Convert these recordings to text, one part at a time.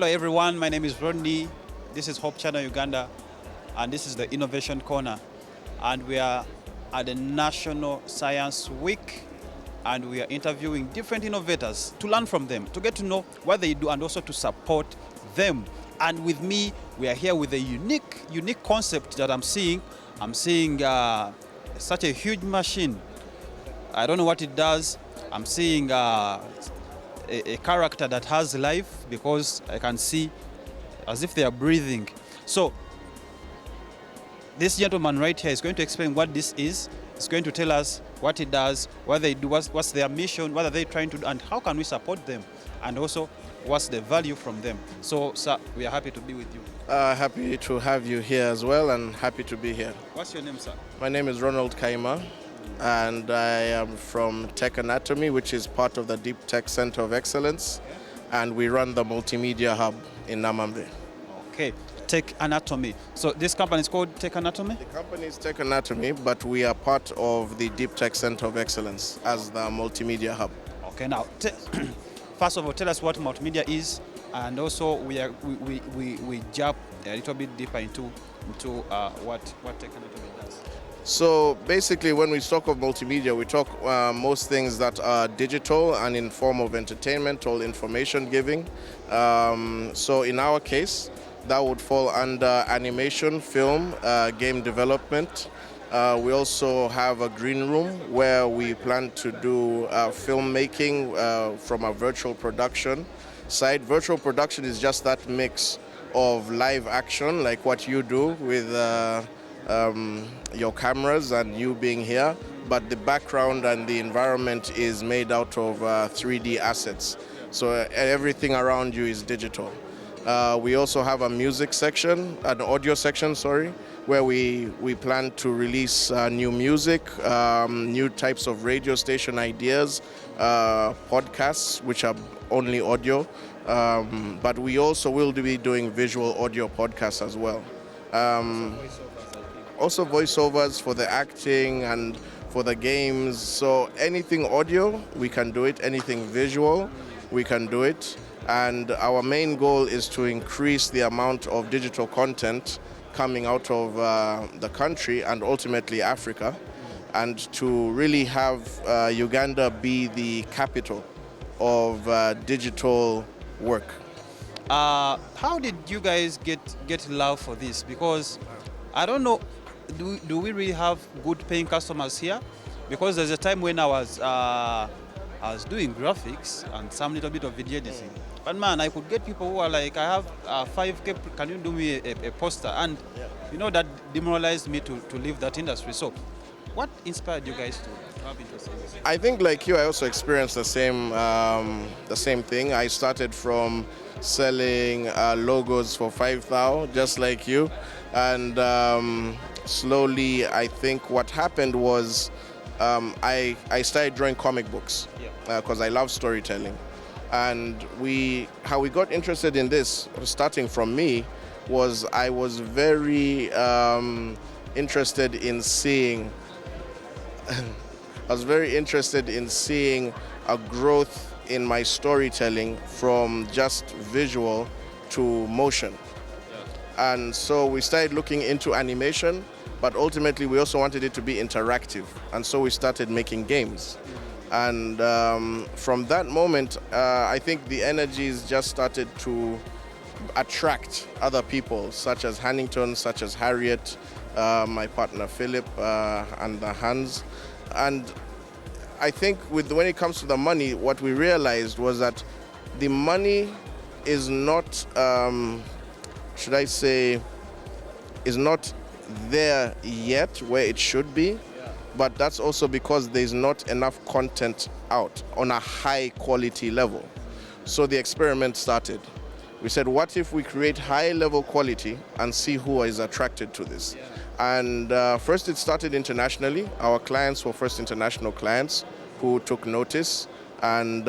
Hello everyone, my name is Rodney. This is Hope Channel Uganda, and this is the Innovation Corner. And we are at the National Science Week, and we are interviewing different innovators to learn from them, to get to know what they do, and also to support them. And with me, we are here with a unique concept that I'm seeing. I'm seeing such a huge machine. I don't know what it does. I'm seeing a character that has life, because I can see as if they are breathing. So this gentleman right here is going to explain what this is. He's going to tell us what it does, what they do, what's their mission, what are they trying to do, and how can we support them, and also what's the value from them. So, sir, we are happy to be with you. Happy to have you here as well, and happy to be here. What's your name, sir? My name is Ronald Kaima, and I am from Tech Anatomy, which is part of the Deep Tech Center of Excellence, and we run the Multimedia Hub in Namambe. Okay, Tech Anatomy. So this company is called Tech Anatomy? The company is Tech Anatomy, but we are part of the Deep Tech Center of Excellence as the Multimedia Hub. Okay, now, first of all, tell us what multimedia is, and also we jump a little bit deeper into what Tech Anatomy does. So basically, when we talk of multimedia, we talk most things that are digital and in form of entertainment or information giving. So in our case, that would fall under animation, film, game development. We also have a green room where we plan to do filmmaking from a virtual production side. Virtual production is just that mix of live action, like what you do with your cameras and you being here, but the background and the environment is made out of 3D assets. So everything around you is digital. We also have a music section, an audio section, where we plan to release new music, new types of radio station ideas, podcasts, which are only audio, but we also will be doing visual audio podcasts as well. Also voiceovers for the acting and for the games. So anything audio, we can do it. Anything visual, we can do it. And our main goal is to increase the amount of digital content coming out of the country and ultimately Africa, and to really have Uganda be the capital of digital work. How did you guys get love for this? Because I don't know, do we really have good paying customers here? Because there's a time when I was doing graphics and some little bit of video editing. But man, I could get people who are like, I have 5K, can you do me a poster? And you know, that demoralized me to leave that industry. So what inspired you guys to have interest in this? I think like you, I also experienced the same thing. I started from selling logos for 5,000, just like you. And slowly, I think what happened was I started drawing comic books because I love storytelling. And how we got interested in this, starting from me, was I was very interested in seeing. I was very interested in seeing a growth in my storytelling from just visual to motion. And so we started looking into animation, but ultimately we also wanted it to be interactive. And so we started making games. And from that moment, I think the energies just started to attract other people, such as Hannington, such as Harriet, my partner Philip, and the Hans. And I think when it comes to the money, what we realized was that the money is not, is not there yet where it should be. But that's also because there's not enough content out on a high quality level. So the experiment started. We said, what if we create high level quality and see who is attracted to this? And first it started internationally. Our clients were first international clients who took notice. And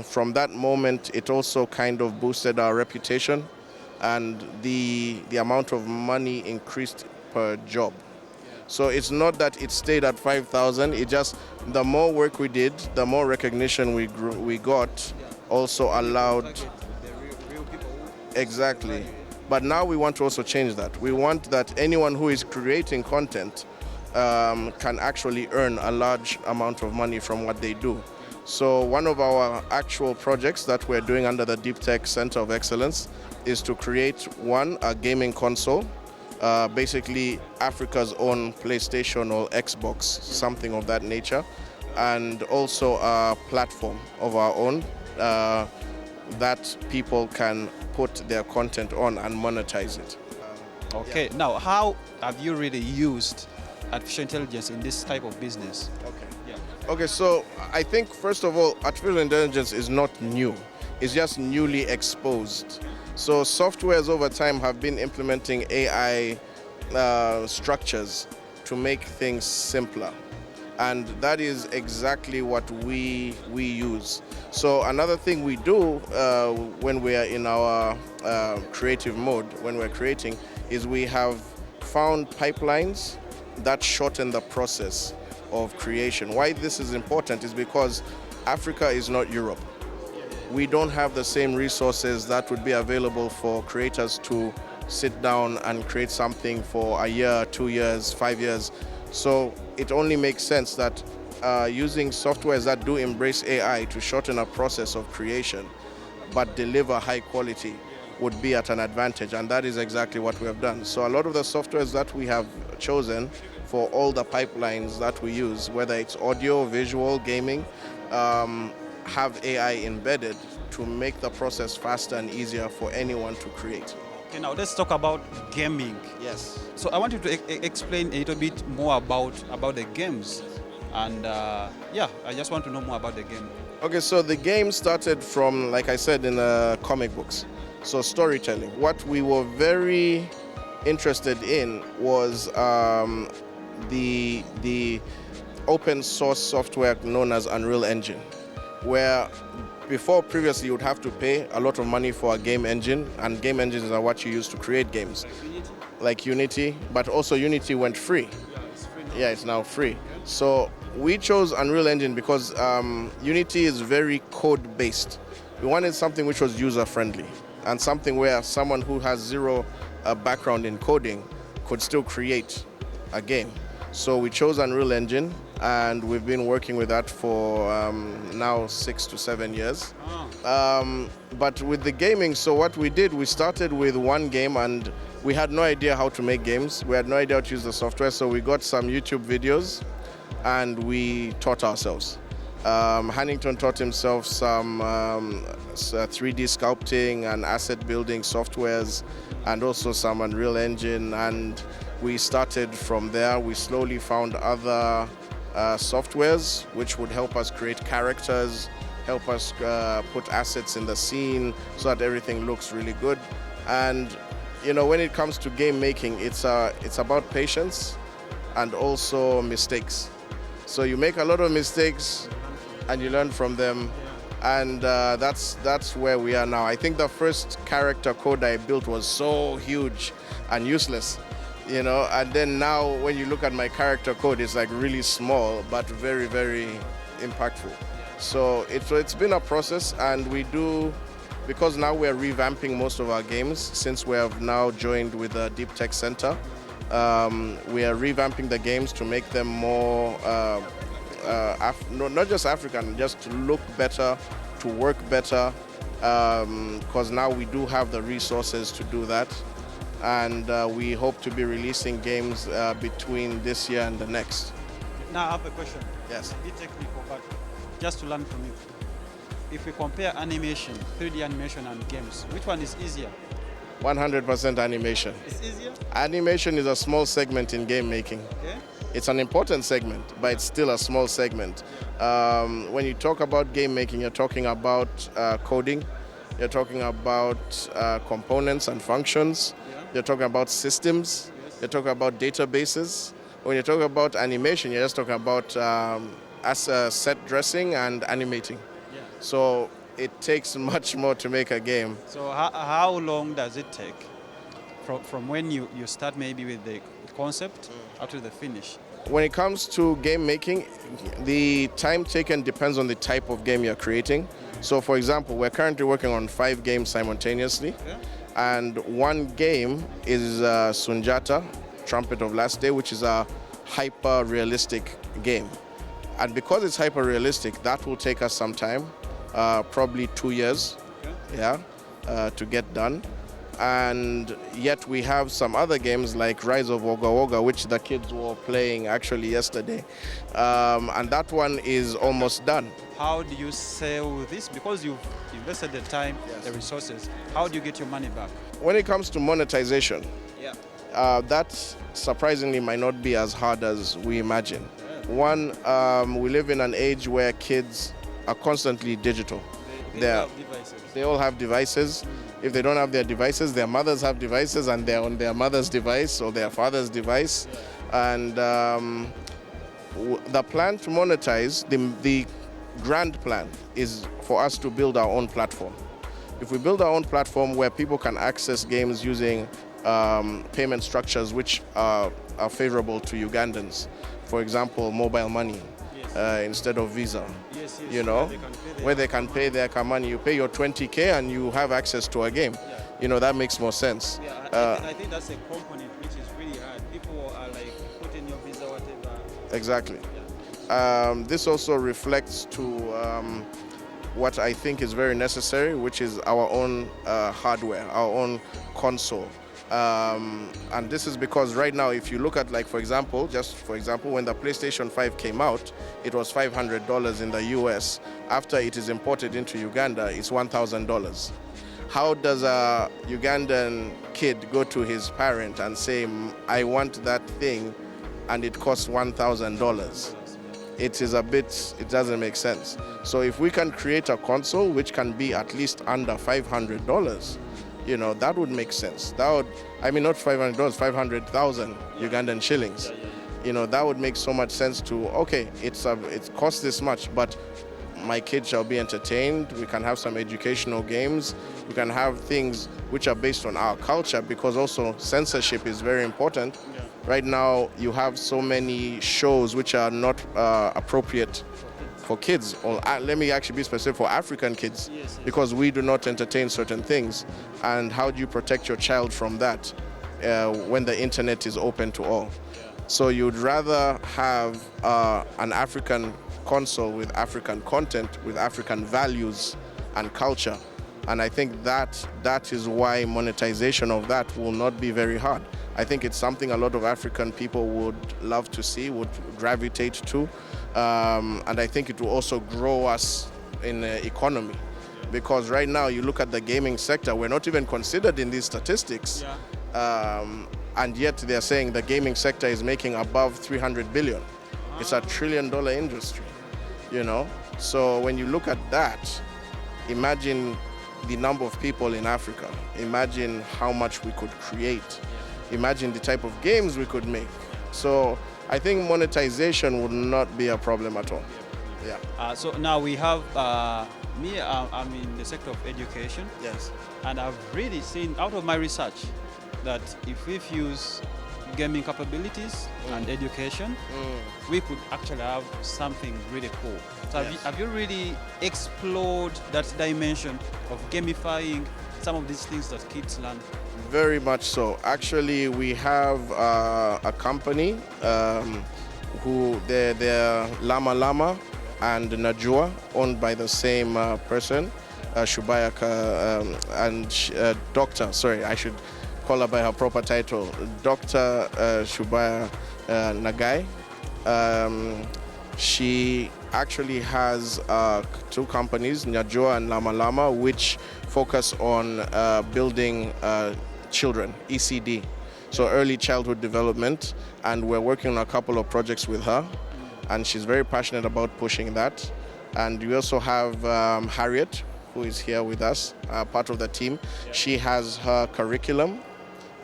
from that moment, it also kind of boosted our reputation, and the amount of money increased per job. So it's not that it stayed at 5,000. It just, the more work we did, the more recognition we got, also allowed Exactly. But now we want to also change that. We want that anyone who is creating content can actually earn a large amount of money from what they do. So one of our actual projects that we're doing under the Deep Tech Center of Excellence is to create a gaming console, basically Africa's own PlayStation or Xbox, something of that nature, and also a platform of our own that people can put their content on and monetize it. Okay, now how have you really used artificial intelligence in this type of business? Okay. Yeah. Okay, so I think first of all, artificial intelligence is not new. It's just newly exposed. So softwares over time have been implementing AI structures to make things simpler. And that is exactly what we use. So another thing we do when we are in our creative mode, when we're creating, is we have found pipelines that shorten the process of creation. Why this is important is because Africa is not Europe. We don't have the same resources that would be available for creators to sit down and create something for a year, 2 years, 5 years. So it only makes sense that using softwares that do embrace AI to shorten a process of creation but deliver high quality would be at an advantage, and that is exactly what we have done. So a lot of the softwares that we have chosen for all the pipelines that we use, whether it's audio, visual, gaming, have AI embedded to make the process faster and easier for anyone to create. Okay, now let's talk about gaming. Yes. So I want you to explain a little bit more about the games. And yeah, I just want to know more about the game. Okay, so the game started from, like I said, in comic books. So storytelling. What we were very interested in was the open source software known as Unreal Engine, where before previously you would have to pay a lot of money for a game engine, and game engines are what you use to create games. Like Unity, but also Unity went free. Yeah, it's now free. So we chose Unreal Engine because Unity is very code-based. We wanted something which was user-friendly and something where someone who has zero background in coding could still create a game. So we chose Unreal Engine, and we've been working with that for now 6 to 7 years. But with the gaming, so what we did, we started with one game, and we had no idea how to make games. We had no idea how to use the software, so we got some YouTube videos and we taught ourselves. Hannington taught himself some 3D sculpting and asset building softwares, and also some Unreal Engine, and we started from there. We slowly found other softwares which would help us create characters, help us put assets in the scene so that everything looks really good. And you know, when it comes to game making, it's about patience and also mistakes. So you make a lot of mistakes and you learn from them, and that's where we are now. I think the first character code I built was so huge and useless, you know, and then now when you look at my character code, it's like really small but very, very impactful. So it's been a process, and we do, because now we're revamping most of our games since we have now joined with the Deep Tech Center. We are revamping the games to make them more, not just African, just to look better, to work better, because now we do have the resources to do that. And we hope to be releasing games between this year and the next. Now I have a question. Yes. Be technical, but just to learn from you. If we compare animation, 3D animation and games, which one is easier? 100% animation. It's easier? Animation is a small segment in game making. Okay. It's an important segment, but it's still a small segment. When you talk about game making, you're talking about coding, you're talking about components and functions, you're talking about systems, you're talking about databases. When you're talking about animation, you're just talking about set dressing and animating. So it takes much more to make a game. So how long does it take from when you start maybe with the concept up to the finish? When it comes to game making, the time taken depends on the type of game you're creating. So for example, we're currently working on 5 games simultaneously. And one game is Sunjata, Trumpet of Last Day, which is a hyper-realistic game. And because it's hyper-realistic, that will take us some time, probably 2 years, to get done. And yet we have some other games like Rise of Wagga Wagga, which the kids were playing actually yesterday. And that one is almost done. How do you sell this? Because you've invested the time, the resources. How do you get your money back? When it comes to monetization, that surprisingly might not be as hard as we imagine. One, we live in an age where kids are constantly digital. They have devices. They all have devices. If they don't have their devices, their mothers have devices, and they're on their mother's device or their father's device. And the plan to monetize, the grand plan is for us to build our own platform. If we build our own platform where people can access games using payment structures which are favorable to Ugandans, for example, mobile money instead of Visa, you know, where they can pay their money. You pay your 20K and you have access to a game. You know, that makes more sense. I think that's a component which is really hard. People are like, put in your Visa, whatever. Exactly. This also reflects to what I think is very necessary, which is our own hardware, our own console. And this is because right now, if you look at, like, for example, when the PlayStation 5 came out, it was $500 in the US. After it is imported into Uganda, it's $1,000. How does a Ugandan kid go to his parent and say, I want that thing, and it costs $1,000? It doesn't make sense. So if we can create a console which can be at least under $500, you know, that would make sense. That would, I mean, not $500, 500,000 Ugandan shillings. You know, that would make so much sense to, okay, it costs this much, but my kids shall be entertained. We can have some educational games. We can have things which are based on our culture, because also censorship is very important. Right now, you have so many shows which are not appropriate for kids, or let me actually be specific, for African kids, because we do not entertain certain things. And how do you protect your child from that when the internet is open to all? So you'd rather have an African console with African content, with African values and culture. And I think that is why monetization of that will not be very hard. I think it's something a lot of African people would love to see, would gravitate to. And I think it will also grow us in the economy. Because right now, you look at the gaming sector, we're not even considered in these statistics. And yet they're saying the gaming sector is making above 300 billion. It's $1 trillion industry, you know? So when you look at that, imagine the number of people in Africa. Imagine how much we could create. Imagine the type of games we could make. So I think monetization would not be a problem at all. So now we have, I'm in the sector of education. Yes. And I've really seen, out of my research, that if we fuse gaming capabilities and education, we could actually have something really cool. So have you really explored that dimension of gamifying some of these things that kids learn? Very much so. Actually, we have a company who they're Lama Lama and Najua, owned by the same person, Shubaya and Doctor. Sorry, I should call her by her proper title, Dr. Shubaya Nagai. She actually has two companies, Najua and Lama Lama, which focus on building children, ECD, so early childhood development, and we're working on a couple of projects with her, and she's very passionate about pushing that. And we also have Harriet, who is here with us, part of the team. She has her curriculum,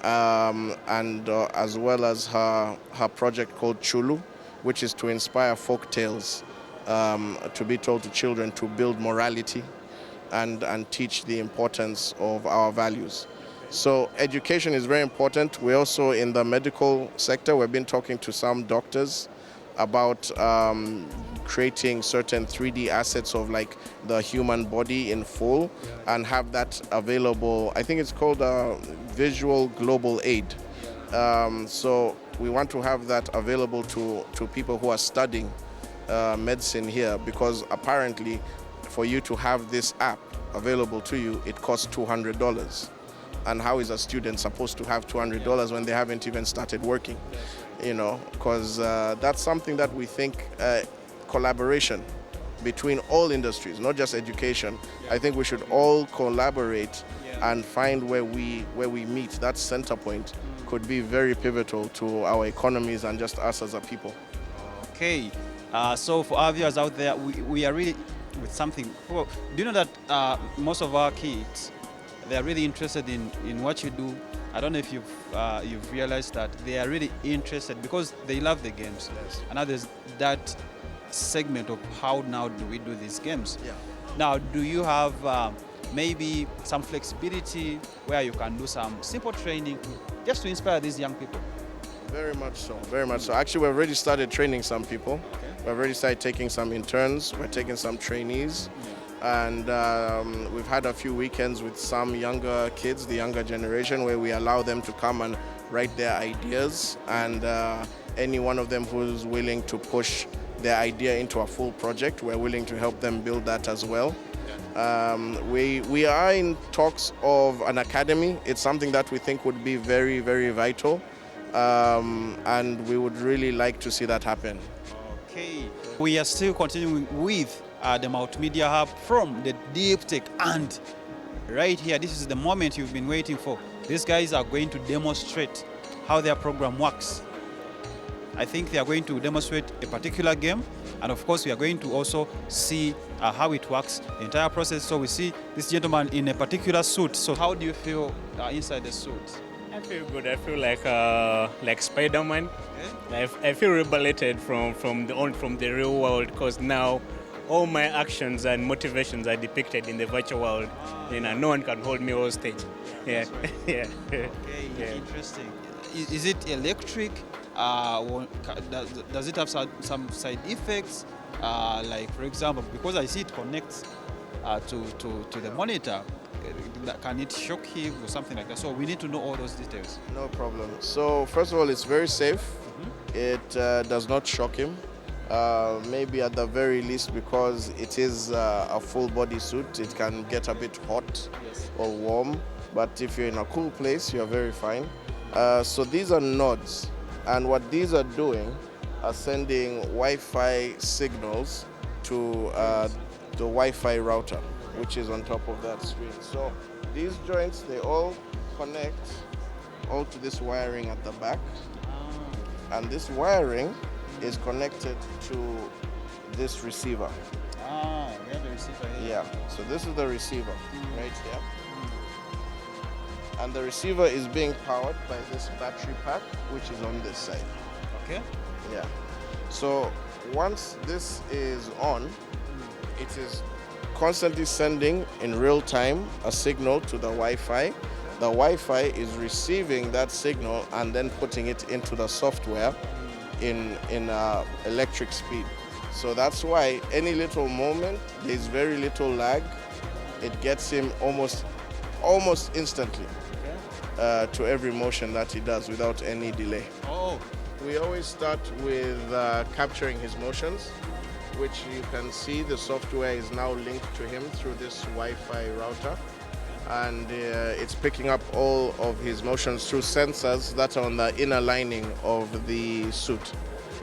and as well as her project called Chulu, which is to inspire folk tales to be told to children to build morality and teach the importance of our values. So education is very important. We're also in the medical sector. We've been talking to some doctors about creating certain 3D assets of like the human body in full and have that available. I think it's called Visual Global Aid. So we want to have that available to people who are studying medicine here, because apparently for you to have this app available to you, it costs $200. And how is a student supposed to have $200 when they haven't even started working? You know, because that's something that we think collaboration between all industries, not just education. I think we should all collaborate and find where we meet. That center point could be very pivotal to our economies and just us as a people. Okay, so for our viewers out there, we are really with something. Well, do you know that most of our kids, they are really interested in what you do? I don't know if you've realized that they are really interested because they love the games. Yes. And now there's that segment of how now do we do these games. Yeah. Now, do you have maybe some flexibility where you can do some simple training just to inspire these young people? Very much so, very much so. Actually, we've already started training some people. Okay. We've already started taking some interns. We're taking some trainees. And we've had a few weekends with some younger kids, the younger generation, where we allow them to come and write their ideas. And any one of them who's willing to push their idea into a full project, we're willing to help them build that as well. We are in talks of an academy. It's something that we think would be very, very vital. And we would really like to see that happen. Okay. We are still continuing with the Multimedia Hub from the Deep Tech, and right here, this is the moment you've been waiting for. These guys are going to demonstrate how their program works. I think they are going to demonstrate a particular game, and of course we are going to also see how it works, the entire process. So we see this gentleman in a particular suit. So how do you feel inside the suit? I feel good. I feel like Spider-Man. Okay. I feel liberated from the real world, because now all my actions and motivations are depicted in the virtual world. You know, no one can hold me hostage. Yeah, yeah. Okay, Yeah. interesting. Is it electric? Does it have some side effects? Like, for example, because I see it connects to the monitor, can it shock him or something like that? So we need to know all those details. No problem. So first of all, it's very safe. It does not shock him. Maybe at the very least, because it is a full body suit, it can get a bit hot or warm. But if you're in a cool place, you're very fine. So these are nodes. And what these are doing are sending Wi-Fi signals to the Wi-Fi router, which is on top of that screen. So these joints, they all connect all to this wiring at the back. And this wiring is connected to this receiver. We have the receiver here. Yeah, so this is the receiver right here. And the receiver is being powered by this battery pack, which is on this side. Okay. Yeah. So once this is on, it is constantly sending in real time a signal to the Wi-Fi. The Wi-Fi is receiving that signal and then putting it into the software in electric speed. So that's why any little moment, there's very little lag. It gets him almost instantly to every motion that he does without any delay. Oh, We always start with capturing his motions, which you can see the software is now linked to him through this Wi-Fi router. And it's picking up all of his motions through sensors that are on the inner lining of the suit.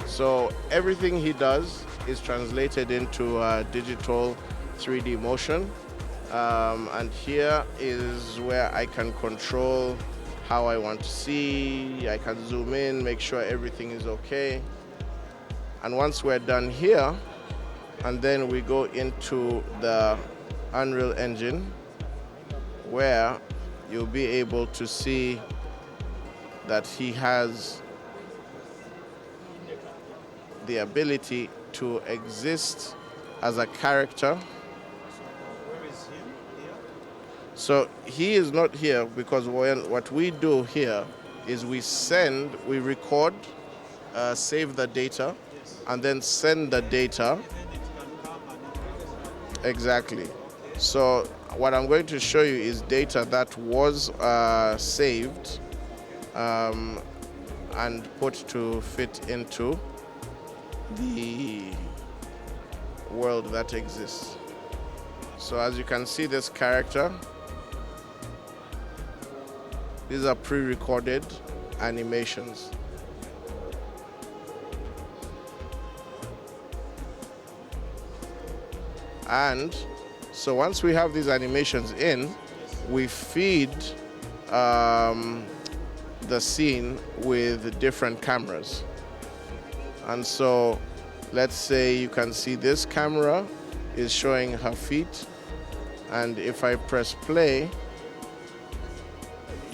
So everything he does is translated into digital 3D motion. And here is where I can control how I want to see. I can zoom in, make sure everything is okay. And once we're done here, and then we go into the Unreal Engine, where you'll be able to see that he has the ability to exist as a character. where is him? Here? So he is not here because what we do here is we record, save the data, and then send the data. Exactly. So what I'm going to show you is data that was saved and put to fit into the world that exists. So as you can see, this character, these are pre-recorded animations. And so once we have these animations in, we feed the scene with different cameras. And so let's say you can see this camera is showing her feet, and if I press play,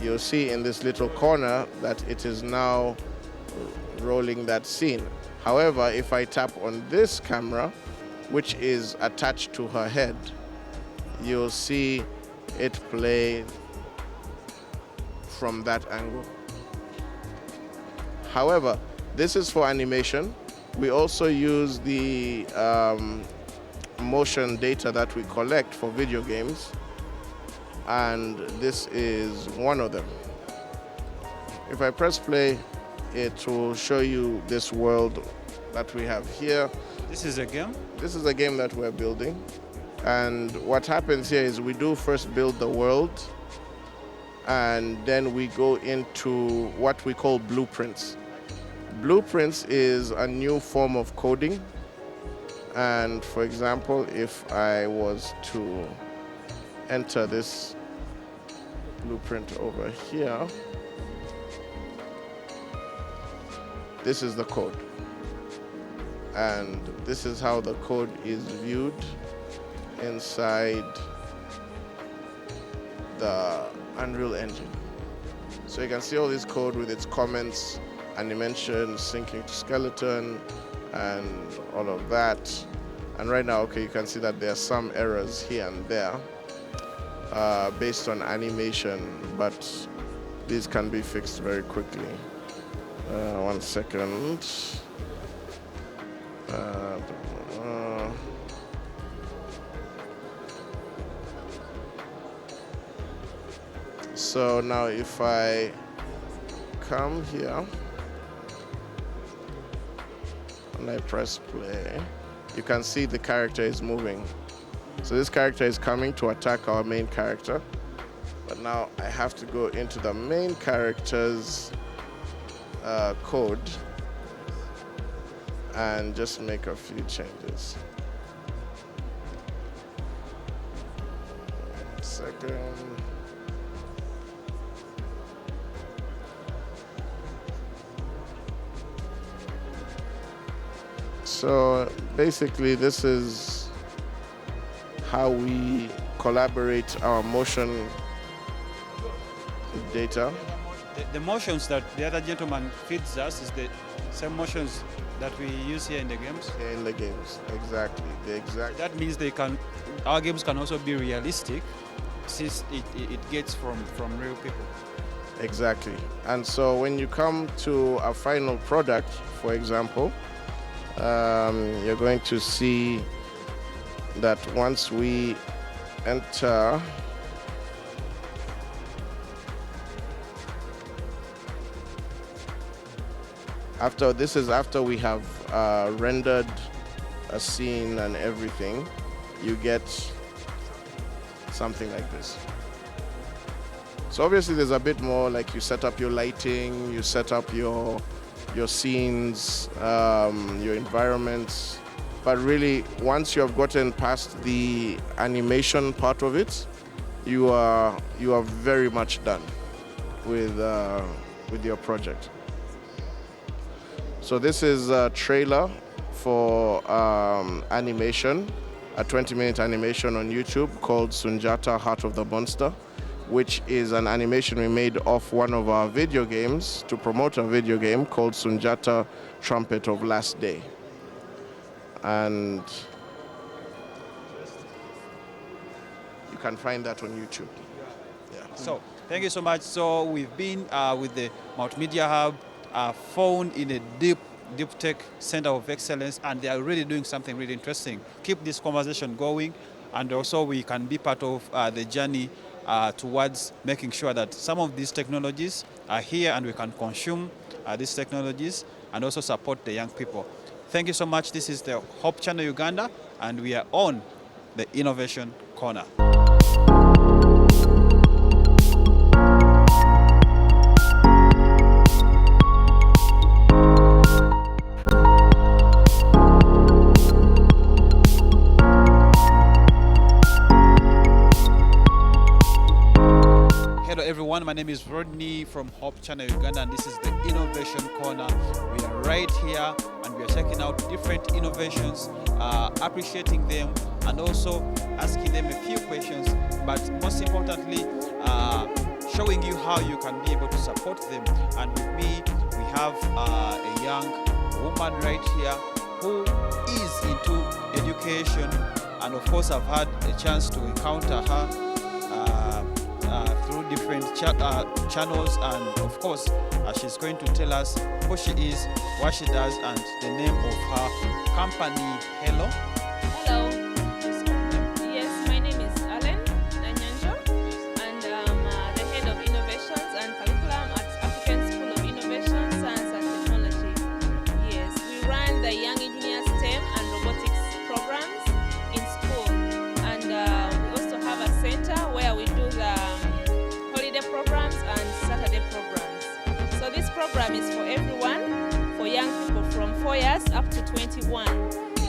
you'll see in this little corner that it is now rolling that scene. However, if I tap on this camera, which is attached to her head, you'll see it play from that angle. However, this is for animation. We also use the motion data that we collect for video games, and this is one of them. If I press play, it will show you this world that we have here. This is a game? This is a game that we're building. And what happens here is we do first build the world, and then we go into what we call blueprints. Blueprints is a new form of coding. And for example, if I was to enter this blueprint over here, this is the code. And this is how the code is viewed inside the Unreal Engine. So you can see all this code with its comments, animation, syncing to skeleton, and all of that. And right now, okay, you can see that there are some errors here and there based on animation, but these can be fixed very quickly. 1 second. So now if I come here and I press play, you can see the character is moving. So this character is coming to attack our main character. But now I have to go into the main character's code and just make a few changes. 1 second. So basically, this is how we collaborate our motion data. The motions that the other gentleman feeds us is the same motions that we use here in the games. In the games, exactly. That means our games can also be realistic, since it gets from real people. Exactly. And so when you come to a final product, for example, you're going to see that once we enter after we have rendered a scene and everything, you get something like this. So obviously there's a bit more, like you set up your lighting, you set up your scenes, your environments, but really once you have gotten past the animation part of it, you are very much done with your project. So this is a trailer for animation, a 20-minute animation on YouTube called Sunjata Heart of the Monster, which is an animation we made of one of our video games to promote a video game called Sunjata Trumpet of Last Day. And you can find that on YouTube. Yeah. So thank you so much. So we've been with the Multimedia Hub, found in a deep Deep Tech Center of Excellence, and they are really doing something really interesting. Keep this conversation going, and also we can be part of the journey towards making sure that some of these technologies are here and we can consume these technologies and also support the young people. Thank you so much. This is the Hope Channel Uganda, and we are on the Innovation Corner. Hello everyone, my name is Rodney from Hope Channel Uganda, and this is the Innovation Corner. We are right here and we are checking out different innovations, appreciating them and also asking them a few questions, but most importantly, showing you how you can be able to support them. And with me, we have a young woman right here who is into education, and of course I've had a chance to encounter her through different channels, and of course she's going to tell us who she is, what she does, and the name of her company. Hello. Hello. Yes, my name is Allen Nanyanjo, and I'm the head of innovations and curriculum at African School of Innovation, Science and Technology. Yes, we run the Young Engineers STEM and Robotics programs in school, and we also have a center where we do the holiday programs and Saturday programs. So this program is for everyone, for young people from 4 years up to 21.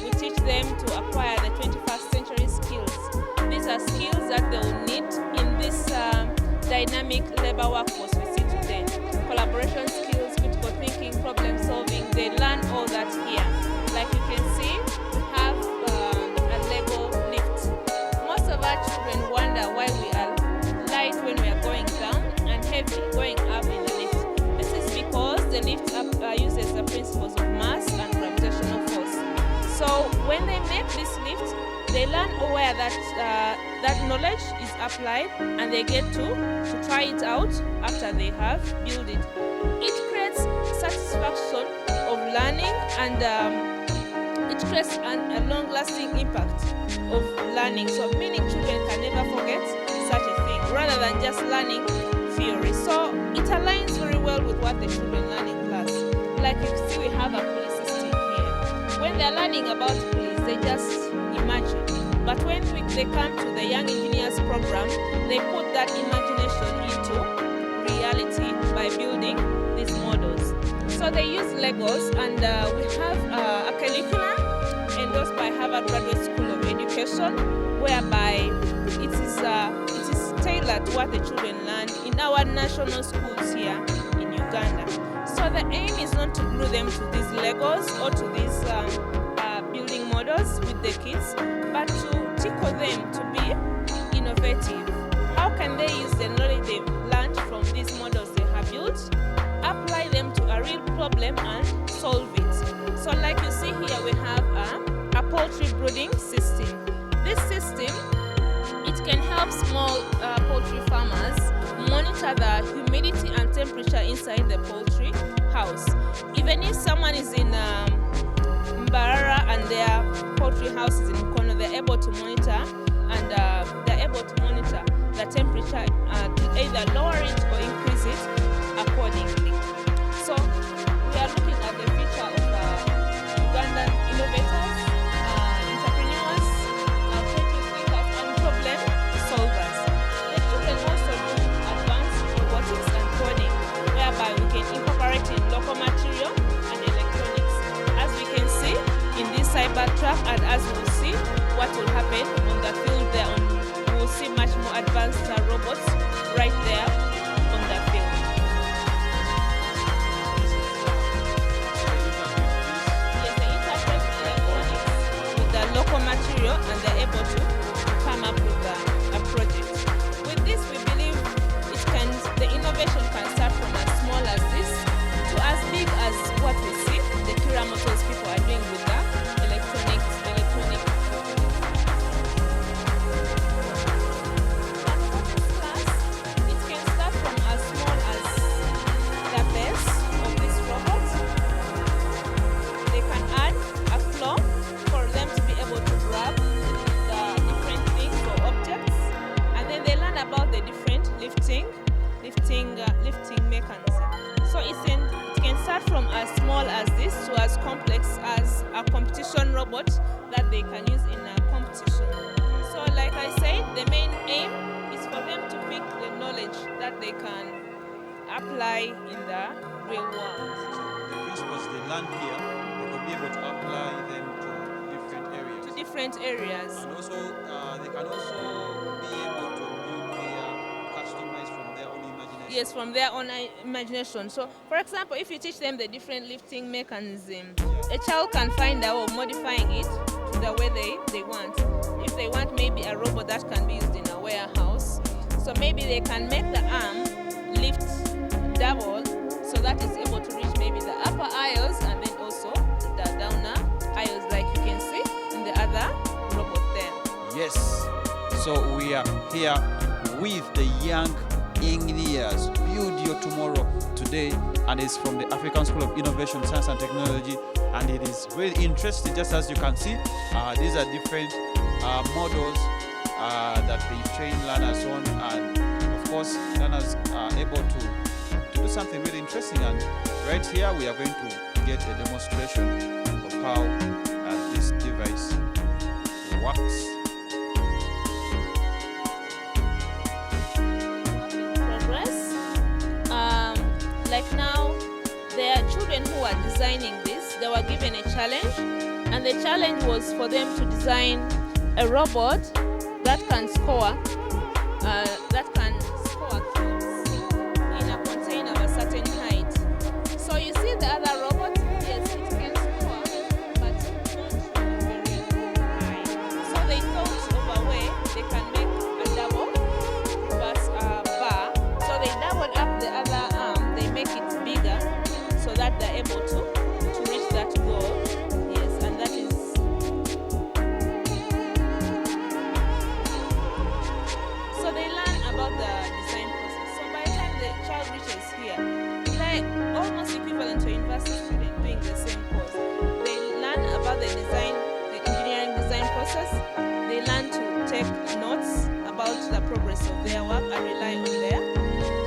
We teach them to acquire the 21st century skills. These are skills that they will need in this dynamic labor workforce we see today. Collaboration skills, critical thinking, problem solving, they learn all that here. Like you can see, we have a Lego lift. Most of our children wonder why we are light when we are going down and heavy going up in the lift. This is because the lift uses the principles of mass and gravitational force. So when they make this lift, they learn aware that that knowledge is applied, and they get to try it out after they have built it. It creates satisfaction of learning, and it creates a long-lasting impact of learning. So meaning children can never forget such a thing, rather than just learning theory. So it aligns very well with what the children learn in class. Like you see, we have a pulley system here. When they're learning about pulleys, they just imagine. But when they come to the Young Engineers program, they put that imagination into reality by building these models. So they use Legos, and we have a curriculum endorsed by Harvard Graduate School of Education, whereby it is tailored to what the children learn in our national schools here in Uganda. So the aim is not to glue them to these Legos or to these building models with the kids, but to tickle them to be innovative. How can they use the knowledge they've learned from these models they have built, apply them to a real problem and solve it? So like you see here, we have a poultry brooding system. This system, it can help small poultry farmers monitor the humidity and temperature inside the poultry house. Even if someone is in Mbarara and their poultry house is in Mukono, they're able to monitor, and they're able to monitor the temperature to either lower it or increase it accordingly. So we are looking at the future of Ugandan innovators, entrepreneurs, creative thinkers, and problem solvers. The children also do advanced robotics and coding, whereby we can incorporate in local material and electronics. As we can see in this cyber truck, and as we will see what will happen on the field there, we will see much more advanced robots right there on the field. Yes, they interpret electronics with the local material, and they're able to come up with a project. With this, we believe the innovation can start from as small as this to as big as what we see the Kira Motors people are doing with the electronic. Class, it can start from as small as the base of this robot, works as a competition robot that they can use in a competition. So like I said, the main aim is for them to pick the knowledge that they can apply in the real world. The principles they learn here, they will be able to apply them to different areas. To different areas. And also, they can also be able to build their customized from their own imagination. Yes, from their own imagination. So, for example, if you teach them the different lifting mechanism, a child can find a way of modifying it to the way they want. If they want maybe a robot that can be used in a warehouse, so maybe they can make the arm lift double so that it's able to reach maybe the upper aisles and then also the downer aisles, like you can see in the other robot there. Yes. So we are here with the young engineers. Build your tomorrow today, and it's from the African School of Innovation, Science and Technology, and it is really interesting. Just as you can see, these are different models that they train learners on, and of course, learners are able to do something really interesting. And right here, we are going to get a demonstration of how this device works. Progress. Like now, there are children who are designing this. They were given a challenge, and the challenge was for them to design a robot that can score cubes in a container of a certain height. So you see the other robot, yes, it can score, but not very high. So they thought of a way they can make a double plus a bar. So they doubled up the other arm, they make it bigger so that they're able to reach that goal. Yes, and that is. So they learn about the design process. So by the time the child reaches here, they're almost equivalent to a university student doing the same course. They learn about the design, the engineering design process. They learn to take notes about the progress of their work and rely on their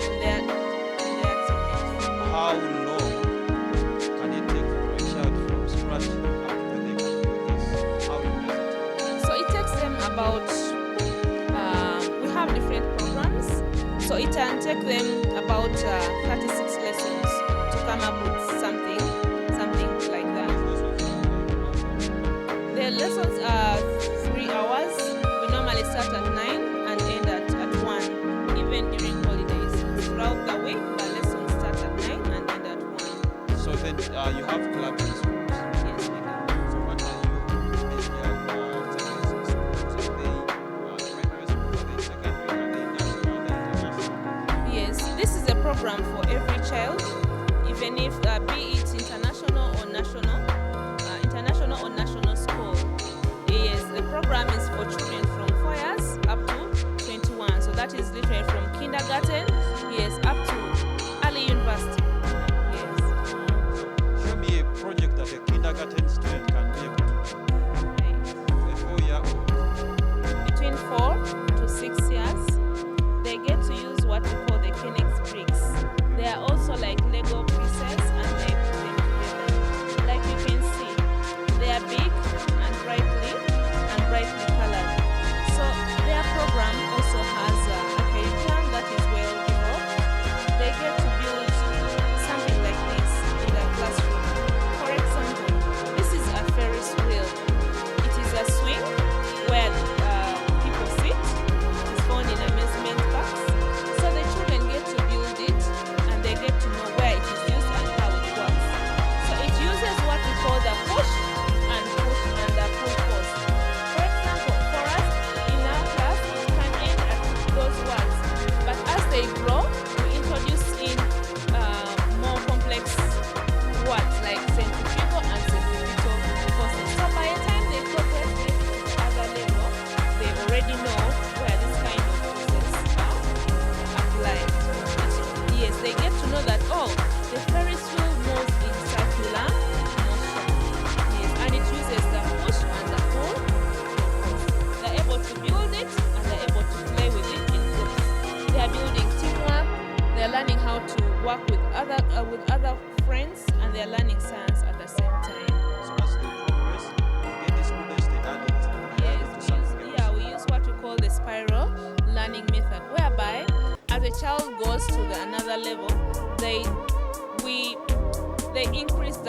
teammates. How long can it take for a child from scratch up to they can do this? How you measure it? So it takes them about, we have different programs, so it can take them about 36 lessons to come up with something like that. The lessons are 3 hours. We normally start at 9 and end at 1, even during holidays. Throughout the week, the lessons start at 9 and end at 1. So then you have clubs in schools. Yes, we do. So what are you in schools? Are they primary school, are they secondary, are they national, are they international? Yes, this is a program for every child, even if be it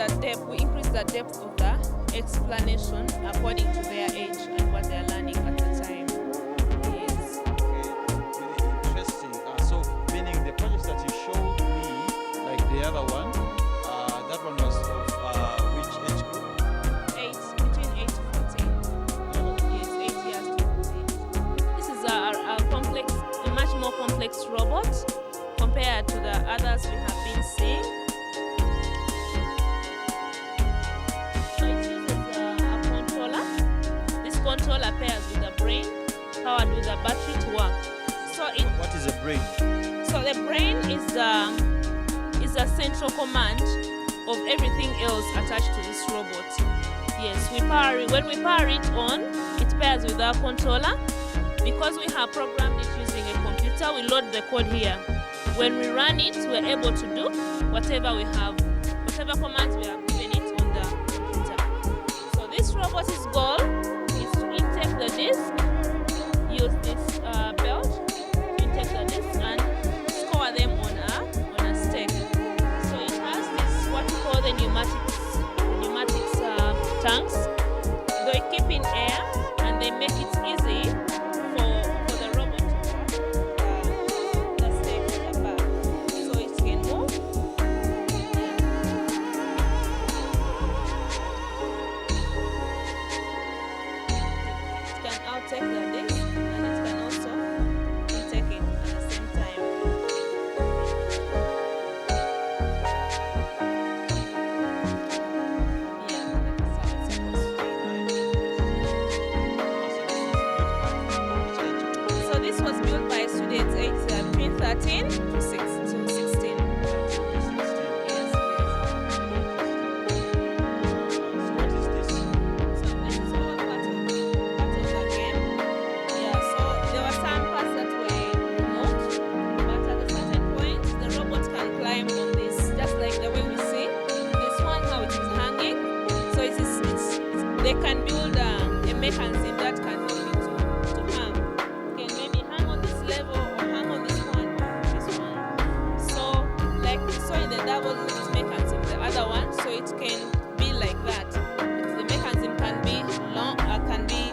the depth. We increase the depth of the explanation according to their age and what they are learning at the time. Yes. Okay, really interesting. So, meaning the projects that you showed me, like the other one, that one was of which age group? Between 8 to 14. Yes, 8 years to 14. This is a much more complex robot compared to the others we have been seeing. So it uses a controller. This controller pairs with the brain, powered with a battery to work. What is a brain? So the brain is a central command of everything else attached to this robot. Yes, when we power it on, it pairs with our controller. Because we have programmed it using a computer, we load the code here. When we run it, we're able to do whatever commands we have given it on the computer. So this robot's goal is to intake the disk, use this belt, intake the disk and score them on a stake. So it has this what we call the pneumatics tanks. They keep in air and they make it easy for the robot to the stake at the back. So it can move. It can outtake the disk and it can also intake it at the same time. Yeah, that's how it's supposed to be. So this was built by students aged between 13 to 16. Yes, What is this? so this is all part of the game. Yeah, so there were some parts that were removed, but at a certain point, the robot can climb on this, just like the way we see this one, how it is hanging. So they can build a mechanism that can help it to hang. Can maybe hang on this level or hang on this one. So like we saw in the double lift mechanism, the other one, so it can be like that. The mechanism can be long, can be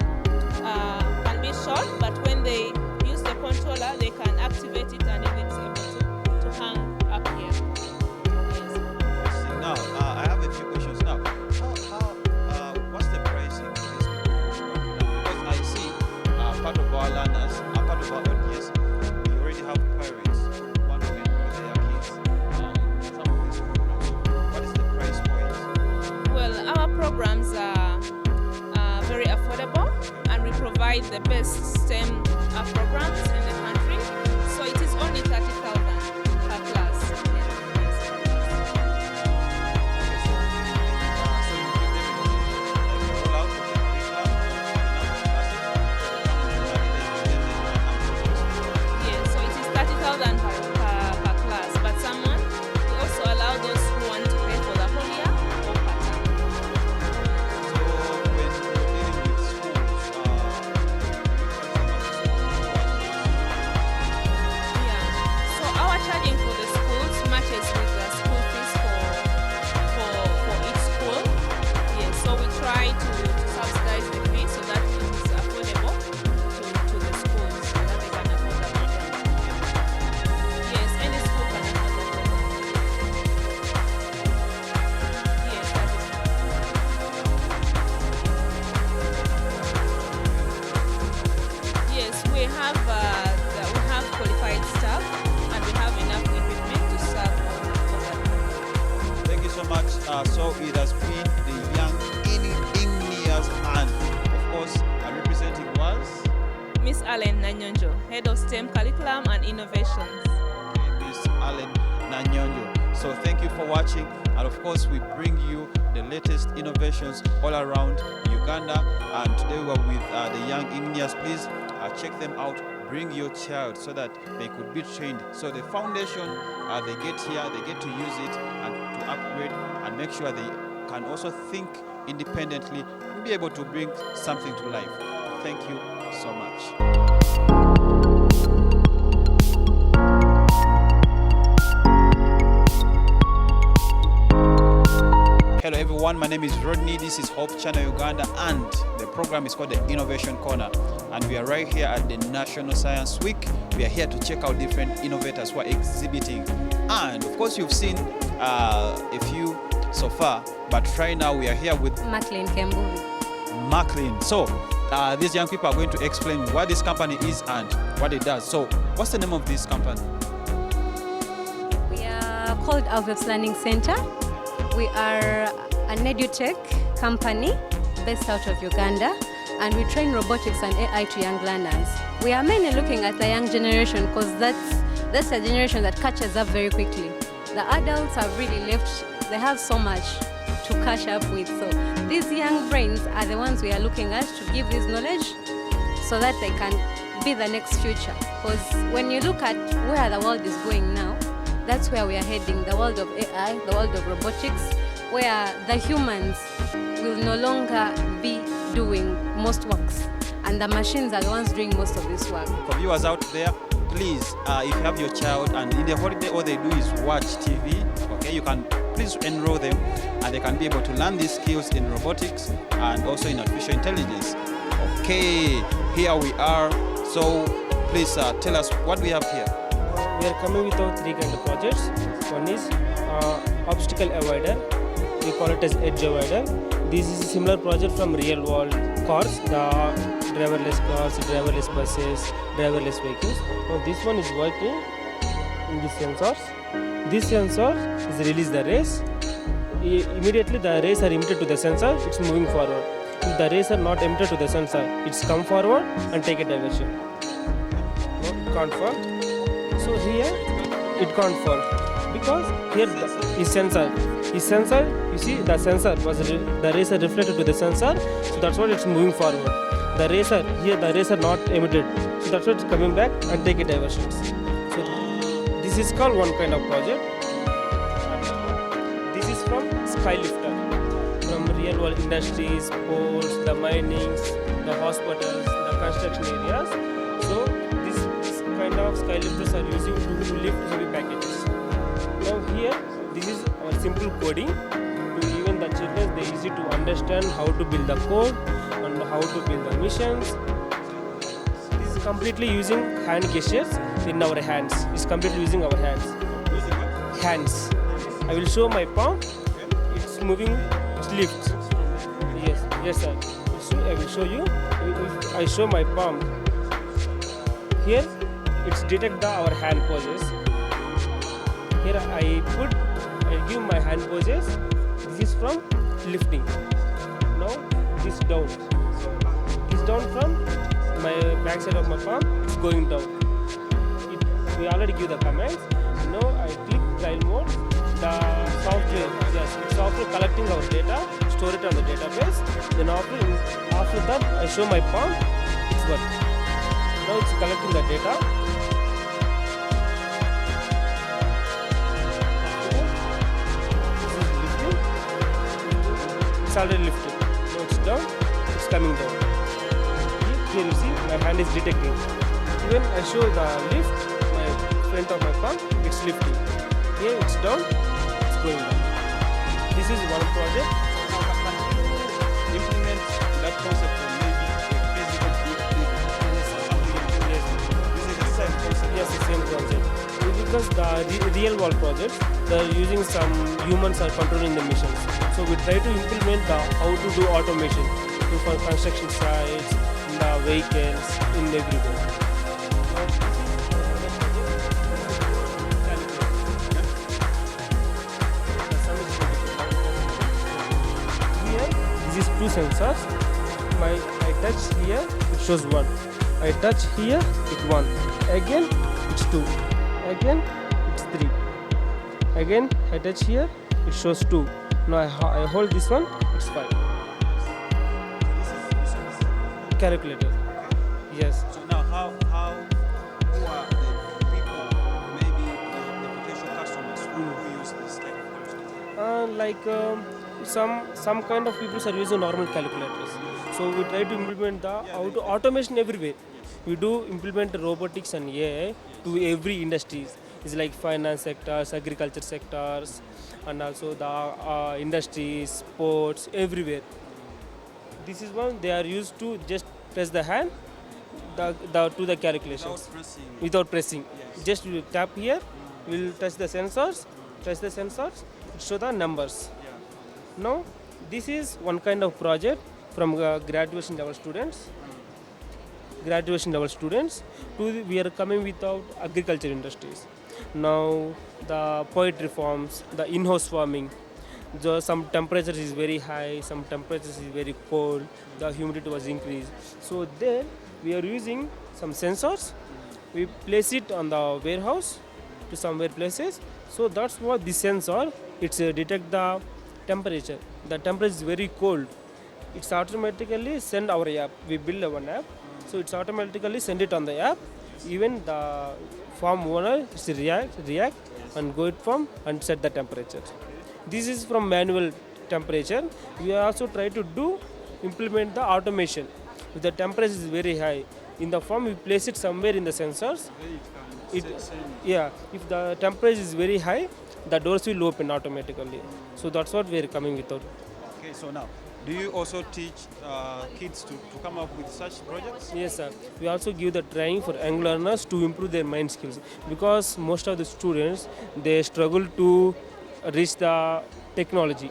short, but when they use the controller, they can activate it and it's able to hang up here. Yes. Now, I have a few questions now. What's the pricing of this? Because I see part of our learners, part of our audience, we already have parents who want to enroll their kids some of these programs. What is the price point? Well, our programs are very affordable and we provide the best STEM programs in the country. So it is only 30,000 per class. So you give them like a rollout of the curriculum, the number of classes, Yes, so it is 30,000 per class, but someone we also allow those who want to pay for the whole year or part time. So when you're dealing with schools, Yeah. So our charging for the schools matches with the school fees for each school. Yes, so we try to subsidize the fee so that it is affordable to the schools so that they can afford the program. Yes, any school can afford the program. Yes, that is Yes, we have qualified staff and we have enough equipment to serve all the thank you so much. So it has been the young Ignious and of course representing was Miss Allen Nanyonjo, Head of STEM Curriculum and Innovations. Miss Allen Nanyonjo. So thank you for watching, and of course we bring you the latest innovations all around Uganda. And today we are with the young Ignious. Please check them out. Bring your child so that they could be trained. So the foundation, they get here, they get to use it and to upgrade and make sure they can also think independently to be able to bring something to life. Thank you so much. Hello everyone, my name is Rodney, this is Hope Channel Uganda, and the program is called the Innovation Corner, and we are right here at the National Science Week. We are here to check out different innovators who are exhibiting, and of course you've seen a few so far, but right now we are here with Maclean Kemburi. Maclean. So these young people are going to explain what this company is and what it does. So what's the name of this company? We are called Alveps Learning Center. We are an edutech company based out of Uganda, and we train robotics and AI to young learners. We are mainly looking at the young generation because that's a generation that catches up very quickly. The adults have really left, they have so much to catch up with. So these young brains are the ones we are looking at to give this knowledge so that they can be the next future. Because when you look at where the world is going now, that's where we are heading, the world of AI, the world of robotics, where the humans will no longer be doing most works, and the machines are the ones doing most of this work. For viewers out there, please, if you have your child and in the holiday all they do is watch TV, okay, you can please enroll them and they can be able to learn these skills in robotics and also in artificial intelligence. Okay, here we are. So please tell us what we have here. We are coming with our three kind of projects. One is obstacle avoider. We call it as edge avoider. This is a similar project from real world cars, the driverless cars, driverless buses, driverless vehicles. Now this one is working in these sensors. This sensor is release the rays. Immediately the rays are emitted to the sensor, it's moving forward. If the rays are not emitted to the sensor, it's come forward and take a diversion. No, it can't fall. So here it can't fall because here is sensor. Is sensor, you see the sensor was the rays are reflected to the sensor, so that's why it's moving forward. The rays are here, the rays are not emitted, so that's why it's coming back and take a diversions. So this is called one kind of project. This is from Skylifter, from real world industries, ports, the minings, the hospitals, the construction areas. So this kind of skylifters are using to lift heavy packages. Now here, this is our simple coding. To even the children, they easy to understand how to build the code and how to build the missions. This is completely using hand gestures in our hands. It's completely using our hands. Hands. I will show my palm. It's moving. It lifts. Yes, sir. So I will show you. If I show my palm. Here, it's detect our hand poses. Here I give my hand poses. This is from lifting. Now this down. This down from my back side of my palm. It's going down. We already give the commands. Now I click trial mode. The software, yes, it's software collecting our data, store it on the database. Then after that, I show my palm. It's what? Now it's collecting the data. It's already lifted. Now it's down, it's coming down. Here you see, my hand is detecting. When I show the lift, my front of my palm, it's lifting. Here it's down, it's going down. This is one project. Implement that concept from maybe a physical This is the same concept. Yes, the same concept. Because the real world projects, they're using some humans are controlling the missions. So we try to implement how to do automation for construction sites, in the vehicles, in everywhere. Here, this is two sensors. I touch here, it shows 1. I touch here, it's 1. Again, it's 2. Again, it's 3. Again, I touch here, it shows 2. Now I hold this one, it's 5. Calculator. Yes. So now who are the people, maybe the potential customers who use this type of calculator? Some kind of people are using normal calculators. So we try to implement the automation everywhere. We do implement robotics and AI to every industries. It's like finance sectors, agriculture sectors, and also the industries, sports, everywhere. This is one they are used to just press the hand to the calculations without pressing. Just you tap here, we'll touch the sensors, show the numbers. Now, this is one kind of project from graduation level students. We are coming without agriculture industries. Now, the poultry farms, the in-house farming, some temperatures is very high, some temperatures is very cold, the humidity was increased. So there we are using some sensors. We place it on the warehouse to somewhere places. So that's what the sensor, it's detect the temperature. The temperature is very cold. It's automatically send our app. We build one app. So it's automatically send it on the app. Even the farm owner is react and go it from and set the temperature. This is from manual temperature. We also try to implement the automation. If the temperature is very high, in the farm we place it somewhere in the sensors. If the temperature is very high, the doors will open automatically. So that's what we are coming without. Okay, so now, do you also teach kids to come up with such projects? Yes, sir. We also give the training for young learners to improve their mind skills, because most of the students, they struggle to reach the technology.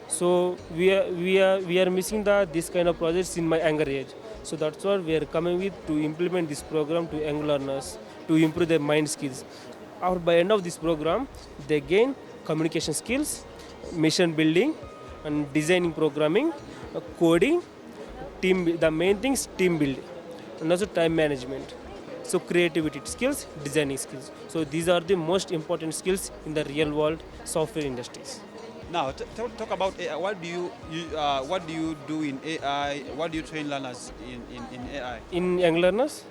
So we are missing this kind of projects in my younger age. So that's what we are coming with to implement this program to young learners to improve their mind skills. Or by end of this program, they gain communication skills, mission building, and designing, programming, coding, the main thing is team building, and also time management. So creativity skills, designing skills. So these are the most important skills in the real world software industries. Now, talk about AI. What do you do in AI? What do you train learners in AI? In young learners?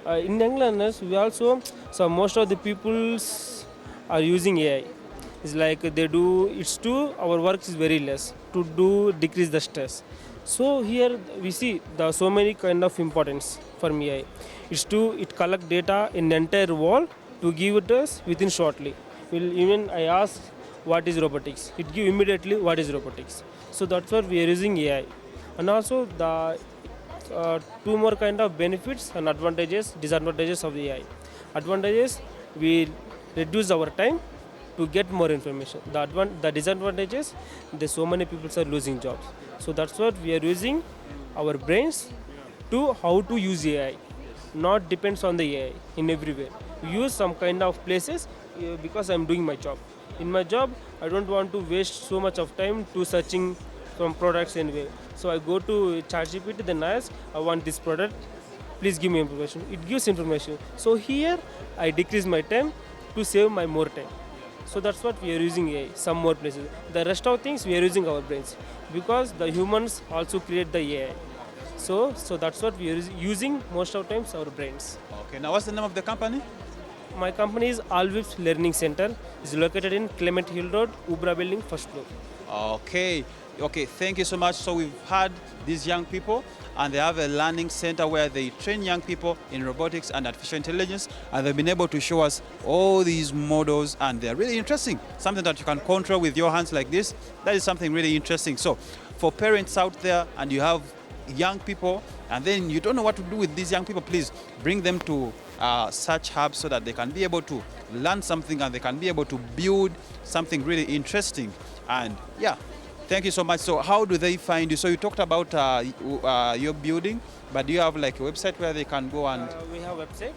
In young learners, we also, so most of the peoples are using AI. It's like our work is very less to decrease the stress. So here we see so many kind of importance for AI. It collect data in entire world to give it us within shortly. Even I ask what is robotics, it give immediately what is robotics. So that's what we are using AI. And also the two more kind of benefits and disadvantages of the AI. Advantages, we reduce our time to get more information. The disadvantages, so many people are losing jobs. So that's what we are using our brains to how to use AI. Not depends on the AI in everywhere. We use some kind of places because I'm doing my job. In my job, I don't want to waste so much of time to searching from products anywhere. So I go to ChatGPT, then I ask, I want this product, please give me information. It gives information. So here I decrease my time to save my more time. So that's what we are using AI, some more places. The rest of things we are using our brains, because the humans also create the AI. So that's what we are using most of the times, our brains. Okay, now what's the name of the company? My company is Alvips Learning Center. It's located in Clement Hill Road, Ubra Building, first floor. Okay, thank you so much. So we've had these young people, and they have a learning center where they train young people in robotics and artificial intelligence, and they've been able to show us all these models, and they're really interesting. Something that you can control with your hands like this, that is something really interesting. So for parents out there, and you have young people, and then you don't know what to do with these young people, please bring them to such hubs so that they can be able to learn something and they can be able to build something really interesting. And yeah, thank you so much. So how do they find you? So you talked about your building, but do you have like a website where they can go and... We have a website,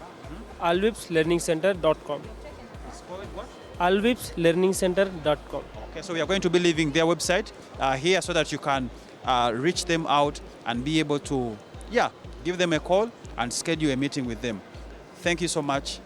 alvipslearningcenter.com. It's called what? alvipslearningcenter.com. Okay, so we are going to be leaving their website here so that you can reach them out and be able to, give them a call and schedule a meeting with them. Thank you so much.